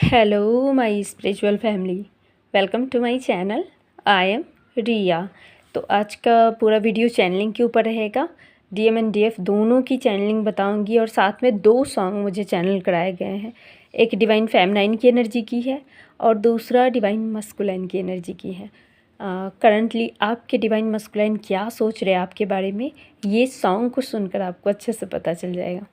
Hello my spiritual family, welcome to my channel. I am Riya. तो आज का पूरा वीडियो चैनलिंग के ऊपर रहेगा। डीएम एंड डीएफ दोनों की चैनलिंग बताऊंगी और साथ में 2 सॉन्ग मुझे चैनल कराए गए हैं। एक डिवाइन फेमिनाइन की एनर्जी की है और दूसरा डिवाइन मस्कुलाइन की एनर्जी की है। करंटली आपके डिवाइन मस्कुलाइन क्या सोच रहे हैं आपके बारे में, ये सॉन्ग को सुनकर आपको अच्छे से पता चल जाएगा।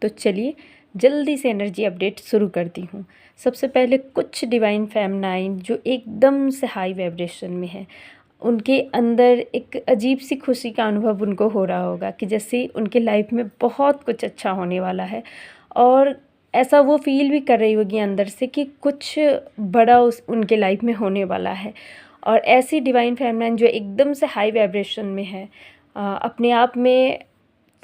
तो चलिए जल्दी से एनर्जी अपडेट शुरू करती हूँ। सबसे पहले कुछ डिवाइन फेमिनाइन जो एकदम से हाई वाइब्रेशन में है, उनके अंदर एक अजीब सी खुशी का अनुभव उनको हो रहा होगा कि जैसे उनके लाइफ में बहुत कुछ अच्छा होने वाला है और ऐसा वो फील भी कर रही होगी अंदर से कि कुछ बड़ा उनके लाइफ में होने वाला है। और ऐसी डिवाइन फेमिनाइन जो एकदम से हाई वाइब्रेशन में है, अपने आप में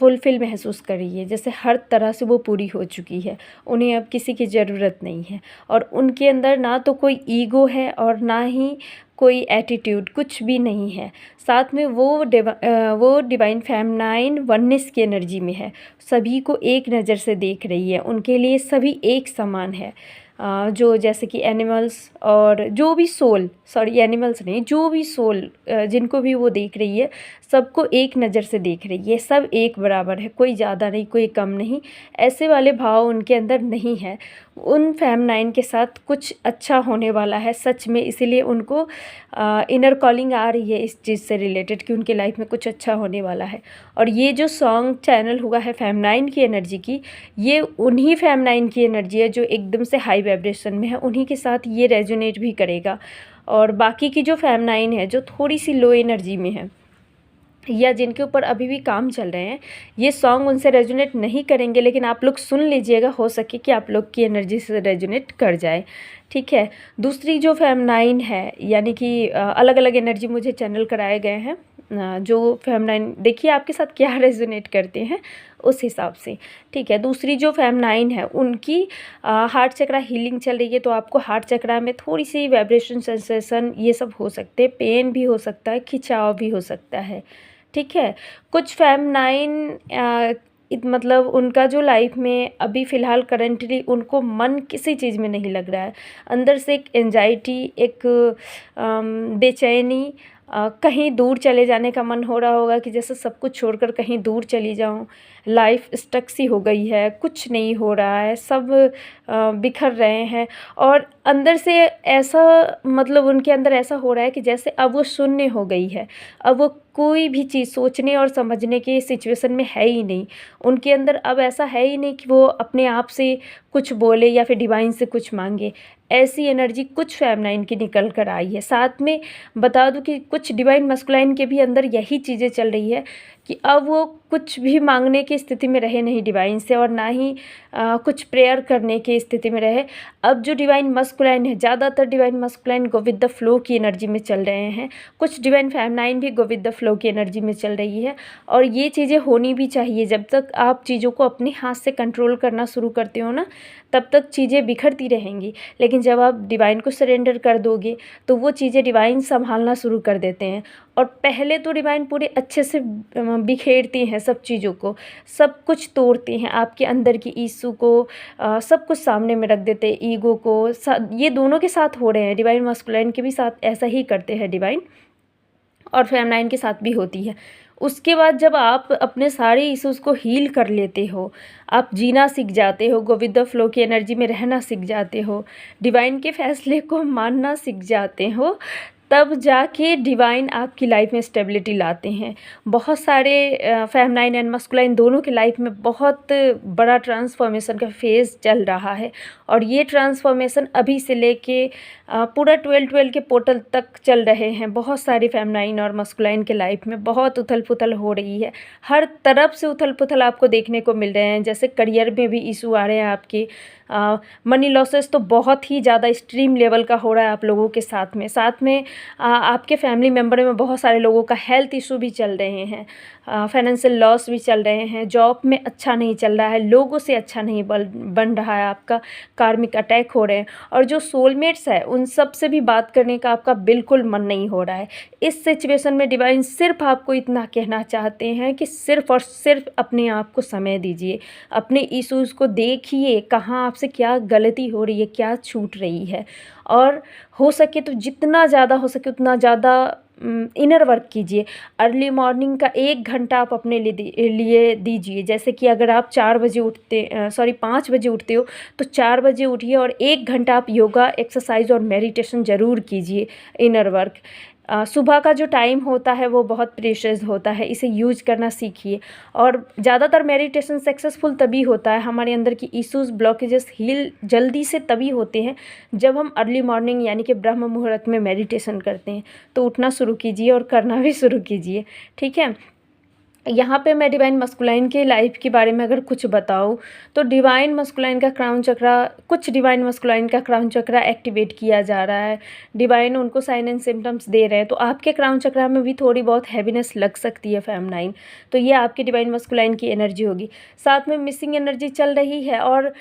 फुलफ़िल महसूस कर रही है, जैसे हर तरह से वो पूरी हो चुकी है, उन्हें अब किसी की ज़रूरत नहीं है और उनके अंदर ना तो कोई ईगो है और ना ही कोई एटीट्यूड, कुछ भी नहीं है। साथ में वो डिवाइन फेमिनाइन वननेस की एनर्जी में है, सभी को एक नज़र से देख रही है, उनके लिए सभी एक समान है। जो जैसे कि एनिमल्स और जो भी सोल, सॉरी एनिमल्स नहीं, जो भी सोल जिनको भी वो देख रही है, सबको एक नज़र से देख रही है। सब एक बराबर है, कोई ज़्यादा नहीं, कोई कम नहीं, ऐसे वाले भाव उनके अंदर नहीं है। उन फेमिनाइन के साथ कुछ अच्छा होने वाला है सच में, इसीलिए उनको इनर कॉलिंग आ रही है इस चीज़ से रिलेटेड कि उनके लाइफ में कुछ अच्छा होने वाला है। और ये जो सॉन्ग चैनल हुआ है फेमिनाइन की एनर्जी की, ये उन्हीं फेमिनाइन की एनर्जी है जो एकदम से हाई वाइब्रेशन में है, उन्हीं के साथ ये रेजोनेट भी करेगा। और बाकी की जो फेमिनाइन है जो थोड़ी सी लो एनर्जी में है या जिनके ऊपर अभी भी काम चल रहे हैं, ये सॉन्ग उनसे रेजोनेट नहीं करेंगे, लेकिन आप लोग सुन लीजिएगा, हो सके कि आप लोग की एनर्जी से रेजोनेट कर जाए, ठीक है। दूसरी जो फेमिनाइन है, यानी कि अलग अलग एनर्जी मुझे चैनल कराए गए हैं, जो फेमिनाइन देखिए आपके साथ क्या रेजोनेट करते हैं उस हिसाब से, ठीक है। दूसरी जो फेमिनाइन है उनकी हार्ट चक्रा हीलिंग चल रही है, तो आपको हार्ट चक्रा में थोड़ी सी वाइब्रेशन, सेंसेशन, ये सब हो सकते हैं, पेन भी हो सकता है, खिंचाव भी हो सकता है, ठीक है। कुछ फेमिनाइन मतलब उनका जो लाइफ में अभी फ़िलहाल करंटली उनको मन किसी चीज़ में नहीं लग रहा है, अंदर से एक एंजाइटी, एक बेचैनी, कहीं दूर चले जाने का मन हो रहा होगा कि जैसे सब कुछ छोड़कर कहीं दूर चली जाऊं। लाइफ स्टक सी हो गई है, कुछ नहीं हो रहा है, सब बिखर रहे हैं और अंदर से ऐसा, मतलब उनके अंदर ऐसा हो रहा है कि जैसे अब वो शून्य हो गई है, अब वो कोई भी चीज़ सोचने और समझने के सिचुएशन में है ही नहीं। उनके अंदर अब ऐसा है ही नहीं कि वो अपने आप से कुछ बोले या फिर डिवाइन से कुछ मांगे। ऐसी एनर्जी कुछ फेमिनाइन की निकल कर आई है। साथ में बता दूं कि कुछ डिवाइन मस्कुलाइन के भी अंदर यही चीज़ें चल रही है कि अब वो कुछ भी मांगने की स्थिति में रहे नहीं डिवाइन से, और ना ही कुछ प्रेयर करने की स्थिति में रहे। अब जो डिवाइन मस्कुलाइन है, ज़्यादातर divine masculine go with the flow की एनर्जी में चल रहे हैं, कुछ डिवाइन फेमिनाइन भी गो विद द फ्लो की एनर्जी में चल रही है। और ये चीज़ें होनी भी चाहिए। जब तक आप चीज़ों को अपने हाथ से कंट्रोल करना शुरू करते हो ना, तब तक चीज़ें बिखरती रहेंगी, लेकिन जब आप डिवाइन को सरेंडर कर दोगे तो वो चीज़ें डिवाइन संभालना शुरू कर देते हैं। और पहले तो डिवाइन पूरे अच्छे से बिखेरती हैं सब चीज़ों को, सब कुछ तोड़ते हैं, आपके अंदर की ईसू को सब कुछ सामने में रख देते हैं, ईगो को। ये दोनों के साथ हो रहे हैं, डिवाइन मस्कुलाइन के भी साथ ऐसा ही करते हैं डिवाइन, और फेमिनाइन के साथ भी होती है। उसके बाद जब आप अपने सारे इश्यूज़ को हील कर लेते हो, आप जीना सीख जाते हो, गो विद द फ्लो की एनर्जी में रहना सीख जाते हो, डिवाइन के फैसले को मानना सीख जाते हो, तब जाके डिवाइन आपकी लाइफ में स्टेबिलिटी लाते हैं। बहुत सारे फेमिनाइन एंड मस्कुलाइन दोनों के लाइफ में बहुत बड़ा ट्रांसफॉर्मेशन का फेज़ चल रहा है, और ये ट्रांसफॉर्मेशन अभी से लेके पूरा 12 के पोर्टल तक चल रहे हैं। बहुत सारी फेमिनाइन और मस्कुलाइन के लाइफ में बहुत उथल पुथल हो रही है, हर तरफ से उथल पुथल आपको देखने को मिल रहे हैं। जैसे करियर में भी इशू आ रहे हैं आपके, मनी लॉसेस तो बहुत ही ज़्यादा एक्सट्रीम लेवल का हो रहा है आप लोगों के साथ में। आपके फैमिली मेम्बर में बहुत सारे लोगों का हेल्थ इशू भी चल रहे हैं, फाइनेंशियल लॉस भी चल रहे हैं, जॉब में अच्छा नहीं चल रहा है, लोगों से अच्छा नहीं बन रहा है, आपका कार्मिक अटैक हो रहे हैं, और जो सोलमेट्स है उन सब से भी बात करने का आपका बिल्कुल मन नहीं हो रहा है। इस सिचुएशन में डिवाइन सिर्फ आपको इतना कहना चाहते हैं कि सिर्फ और सिर्फ अपने आप को समय दीजिए, अपने इश्यूज़ को देखिए, कहाँ आपसे क्या गलती हो रही है, क्या छूट रही है, और हो सके तो जितना ज़्यादा हो सके उतना ज़्यादा इनर वर्क कीजिए। अर्ली मॉर्निंग का 1 घंटा आप अपने लिए दीजिए। जैसे कि अगर आप 4 बजे 5 बजे उठते हो तो 4 बजे उठिए और 1 घंटा आप योगा, एक्सरसाइज और मेडिटेशन ज़रूर कीजिए, इनर वर्क। सुबह का जो टाइम होता है वो बहुत प्रेशियस होता है, इसे यूज करना सीखिए। और ज़्यादातर मेडिटेशन सक्सेसफुल तभी होता है, हमारे अंदर की इश्यूज़, ब्लॉकेजेस हील जल्दी से तभी होते हैं जब हम अर्ली मॉर्निंग यानी कि ब्रह्म मुहूर्त में मेडिटेशन करते हैं। तो उठना शुरू कीजिए और करना भी शुरू कीजिए, ठीक है। यहाँ पे मैं डिवाइन मस्कुलाइन के लाइफ के बारे में अगर कुछ बताऊँ तो डिवाइन मस्कुलाइन का क्राउन चक्रा, कुछ डिवाइन मस्कुलाइन का क्राउन चक्रा एक्टिवेट किया जा रहा है, डिवाइन उनको साइन एंड सिम्टम्स दे रहे हैं। तो आपके क्राउन चक्रा में भी थोड़ी बहुत हैवीनेस लग सकती है फेमनाइन, तो ये आपके डिवाइन मस्कुलाइन की एनर्जी होगी। साथ में मिसिंग एनर्जी चल रही है और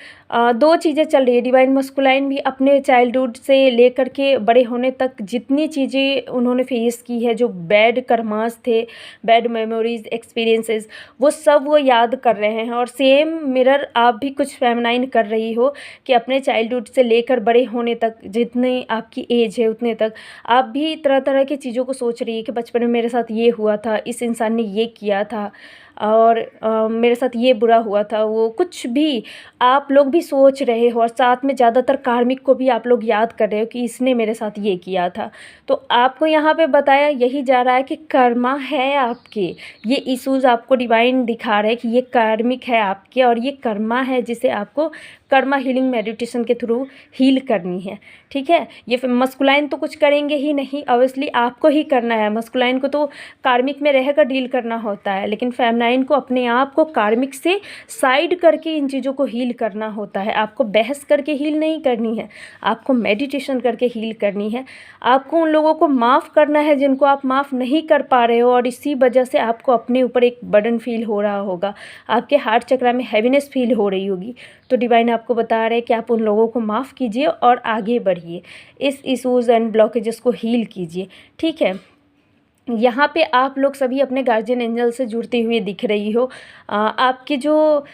2 चीज़ें चल रही है। डिवाइन मस्कुलाइन भी अपने चाइल्डहुड से लेकर के बड़े होने तक जितनी चीज़ें उन्होंने फेस की है, जो बैड कर्मास थे, बैड मेमोरीज, एक्सपीरियंसेस, वो सब वो याद कर रहे हैं। और सेम मिरर आप भी कुछ फेमनाइन कर रही हो कि अपने चाइल्डहुड से लेकर बड़े होने तक, जितनी आपकी एज है उतने तक आप भी तरह तरह की चीज़ों को सोच रही है कि बचपन में मेरे साथ ये हुआ था, इस इंसान ने ये किया था, और मेरे साथ ये बुरा हुआ था, वो कुछ भी आप लोग भी सोच रहे हो। और साथ में ज़्यादातर कार्मिक को भी आप लोग याद कर रहे हो कि इसने मेरे साथ ये किया था। तो आपको यहाँ पे बताया यही जा रहा है कि कर्मा है आपके, ये इश्यूज़ आपको डिवाइन दिखा रहे हैं कि ये कार्मिक है आपके, और ये कर्मा है जिसे आपको कर्मा हीलिंग मेडिटेशन के थ्रू हील करनी है, ठीक है। ये फिर मस्कुलाइन तो कुछ करेंगे ही नहीं, ऑब्वियसली आपको ही करना है। मस्कुलाइन को तो कार्मिक में रहकर डील करना होता है, लेकिन फेमनाइन को अपने आप को कार्मिक से साइड करके इन चीज़ों को हील करना होता है। आपको बहस करके हील नहीं करनी है, आपको मेडिटेशन करके हील करनी है। आपको उन लोगों को माफ़ करना है जिनको आप माफ़ नहीं कर पा रहे हो, और इसी वजह से आपको अपने ऊपर एक बर्डन फील हो रहा होगा, आपके हार्ट चक्र में हैवीनेस फील हो रही होगी। तो डिवाइन आपको बता रहे हैं कि आप उन लोगों को माफ़ कीजिए और आगे बढ़िए, इस इश्यूज़ एंड ब्लॉकेजेस को हील कीजिए, ठीक है। यहाँ पे आप लोग सभी अपने गार्जियन एंजल से जुड़ती हुई दिख रही हो। आपकी जो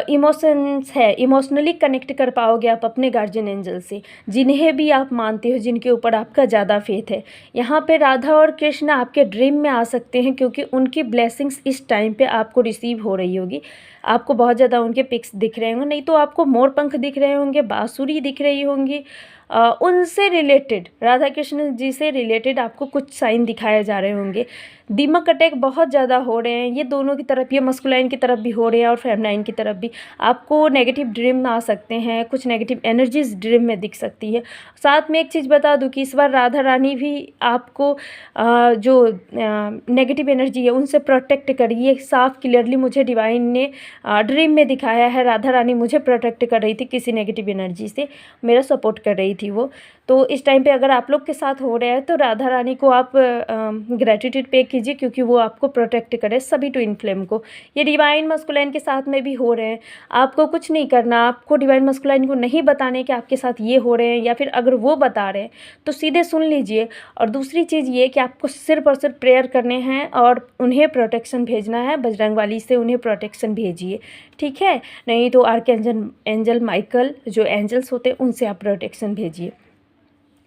इमोशंस है, इमोशनली कनेक्ट कर पाओगे आप अपने गार्जियन एंजल से, जिन्हें भी आप मानते हो, जिनके ऊपर आपका ज़्यादा फेथ है। यहाँ पे राधा और कृष्ण आपके ड्रीम में आ सकते हैं, क्योंकि उनकी ब्लेसिंग्स इस टाइम पे आपको रिसीव हो रही होगी। आपको बहुत ज़्यादा उनके पिक्स दिख रहे होंगे, नहीं तो आपको मोर पंख दिख रहे होंगे, बाँसुरी दिख रही होंगी। उनसे रिलेटेड, राधा कृष्ण जी से रिलेटेड आपको कुछ साइन दिखाए जा रहे होंगे। दीमक अटैक बहुत ज़्यादा हो रहे हैं, ये दोनों की तरफ, ये मस्कुलाइन की तरफ भी हो रहे हैं और फेमनाइन की तरफ भी। आपको नेगेटिव ड्रीम आ सकते हैं, कुछ नेगेटिव एनर्जीज ड्रीम में दिख सकती है। साथ में एक चीज़ बता दूं कि इस बार राधा रानी भी आपको जो नेगेटिव एनर्जी है उनसे प्रोटेक्ट करिए। साफ क्लियरली मुझे डिवाइन ने ड्रीम में दिखाया है, राधा रानी मुझे प्रोटेक्ट कर रही थी किसी नेगेटिव एनर्जी से, मेरा सपोर्ट कर रही थी वो। तो इस टाइम पे अगर आप लोग के साथ हो रहा है तो राधा रानी को आप ग्रेटिट्यूड पे कीजिए, क्योंकि वो आपको प्रोटेक्ट करे, सभी ट्विन फ्लेम को। ये डिवाइन मस्कुलाइन के साथ में भी हो रहे हैं। आपको कुछ नहीं करना, आपको डिवाइन मस्कुलाइन को नहीं बताने कि आपके साथ ये हो रहे हैं, या फिर अगर वो बता रहे हैं तो सीधे सुन लीजिए। और दूसरी चीज़ ये कि आपको सिर्फ और सिर्फ प्रेयर करने हैं और उन्हें प्रोटेक्शन भेजना है, बजरंगबली से उन्हें प्रोटेक्शन भेजिए, ठीक है। नहीं तो आर्कएंजल एंजल माइकल, जो एंजल्स होते हैं, उनसे आप प्रोटेक्शन भेजिए।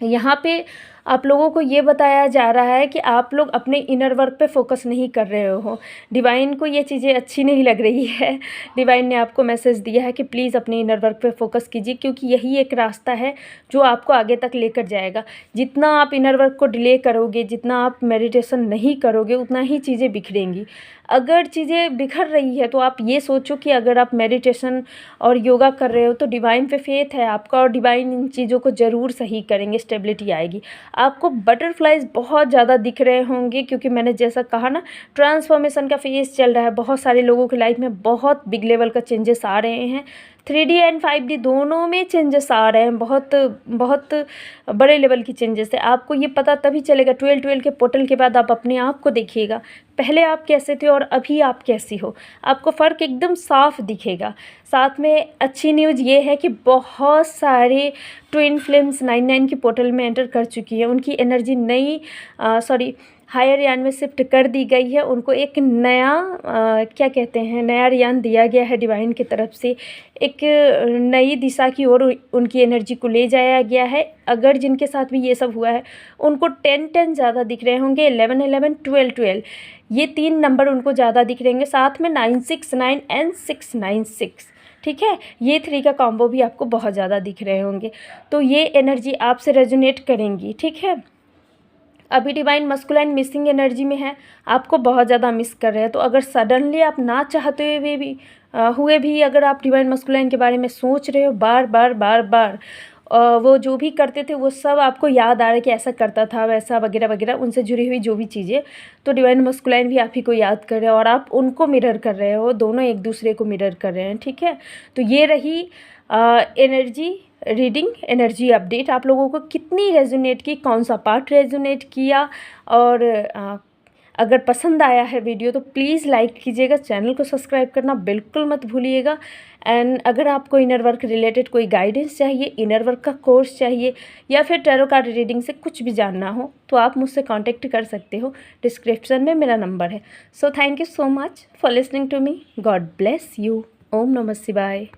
यहाँ पे आप लोगों को ये बताया जा रहा है कि आप लोग अपने इनर वर्क पे फोकस नहीं कर रहे हो। डिवाइन को ये चीज़ें अच्छी नहीं लग रही है। डिवाइन ने आपको मैसेज दिया है कि प्लीज़ अपने इनर वर्क पे फोकस कीजिए, क्योंकि यही एक रास्ता है जो आपको आगे तक लेकर जाएगा। जितना आप इनर वर्क को डिले करोगे, जितना आप मेडिटेशन नहीं करोगे, उतना ही चीज़ें बिखरेंगी। अगर चीज़ें बिखर रही है तो आप ये सोचो कि अगर आप मेडिटेशन और योगा कर रहे हो तो डिवाइन पे फेथ है आपका, और डिवाइन इन चीज़ों को ज़रूर सही करेंगे, स्टेबिलिटी आएगी। आपको बटरफ्लाइज बहुत ज़्यादा दिख रहे होंगे, क्योंकि मैंने जैसा कहा ना, ट्रांसफॉर्मेशन का फेज चल रहा है। बहुत सारे लोगों की लाइफ में बहुत बिग लेवल का चेंजेस आ रहे हैं, 3D एंड 5D दोनों में चेंजेस आ रहे हैं, बहुत बहुत बड़े लेवल की चेंजेस है। आपको ये पता तभी चलेगा 12 के पोर्टल के बाद आप अपने आप को देखिएगा, पहले आप कैसे थे और अभी आप कैसी हो, आपको फ़र्क एकदम साफ दिखेगा। साथ में अच्छी न्यूज़ ये है कि बहुत सारे ट्विन फ्लेम्स 99 की पोर्टल में एंटर कर चुकी है। उनकी एनर्जी नई हायर यान में शिफ्ट कर दी गई है। उनको एक नया क्या कहते हैं, नया यान दिया गया है डिवाइन की तरफ से। एक नई दिशा की ओर उनकी एनर्जी को ले जाया गया है। अगर जिनके साथ भी ये सब हुआ है उनको 10 ज़्यादा दिख रहे होंगे, 11 12 ये 3 नंबर उनको ज़्यादा दिख रहे होंगे। साथ में 969 एंड 696, ठीक है, ये 3 का कॉम्बो भी आपको बहुत ज़्यादा दिख रहे होंगे। तो ये एनर्जी आपसे रेजोनेट करेंगी, ठीक है। अभी डिवाइन मस्कुलाइन मिसिंग एनर्जी में है, आपको बहुत ज़्यादा मिस कर रहे हैं। तो अगर सडनली आप ना चाहते हुए भी अगर आप डिवाइन मस्कुलाइन के बारे में सोच रहे हो बार बार, वो जो भी करते थे वो सब आपको याद आ रहा है कि ऐसा करता था वैसा वगैरह वगैरह, उनसे जुड़ी हुई जो भी चीज़ें, तो डिवाइन मस्कुलाइन भी आप ही को याद कर रहे हो और आप उनको मिरर कर रहे हो, दोनों एक दूसरे को मिरर कर रहे हैं, ठीक है। तो ये रही एनर्जी रीडिंग, एनर्जी अपडेट। आप लोगों को कितनी रेजोनेट की, कौन सा पार्ट रेजोनेट किया, और अगर पसंद आया है वीडियो तो प्लीज़ लाइक कीजिएगा, चैनल को सब्सक्राइब करना बिल्कुल मत भूलिएगा। एंड अगर आपको इनर वर्क रिलेटेड कोई गाइडेंस चाहिए, इनर वर्क का कोर्स चाहिए, या फिर टैरो कार्ड रीडिंग से कुछ भी जानना हो तो आप मुझसे कांटेक्ट कर सकते हो, डिस्क्रिप्शन में मेरा नंबर है। So thank you so much for listening to me, God bless you. ओम नमः शिवाय।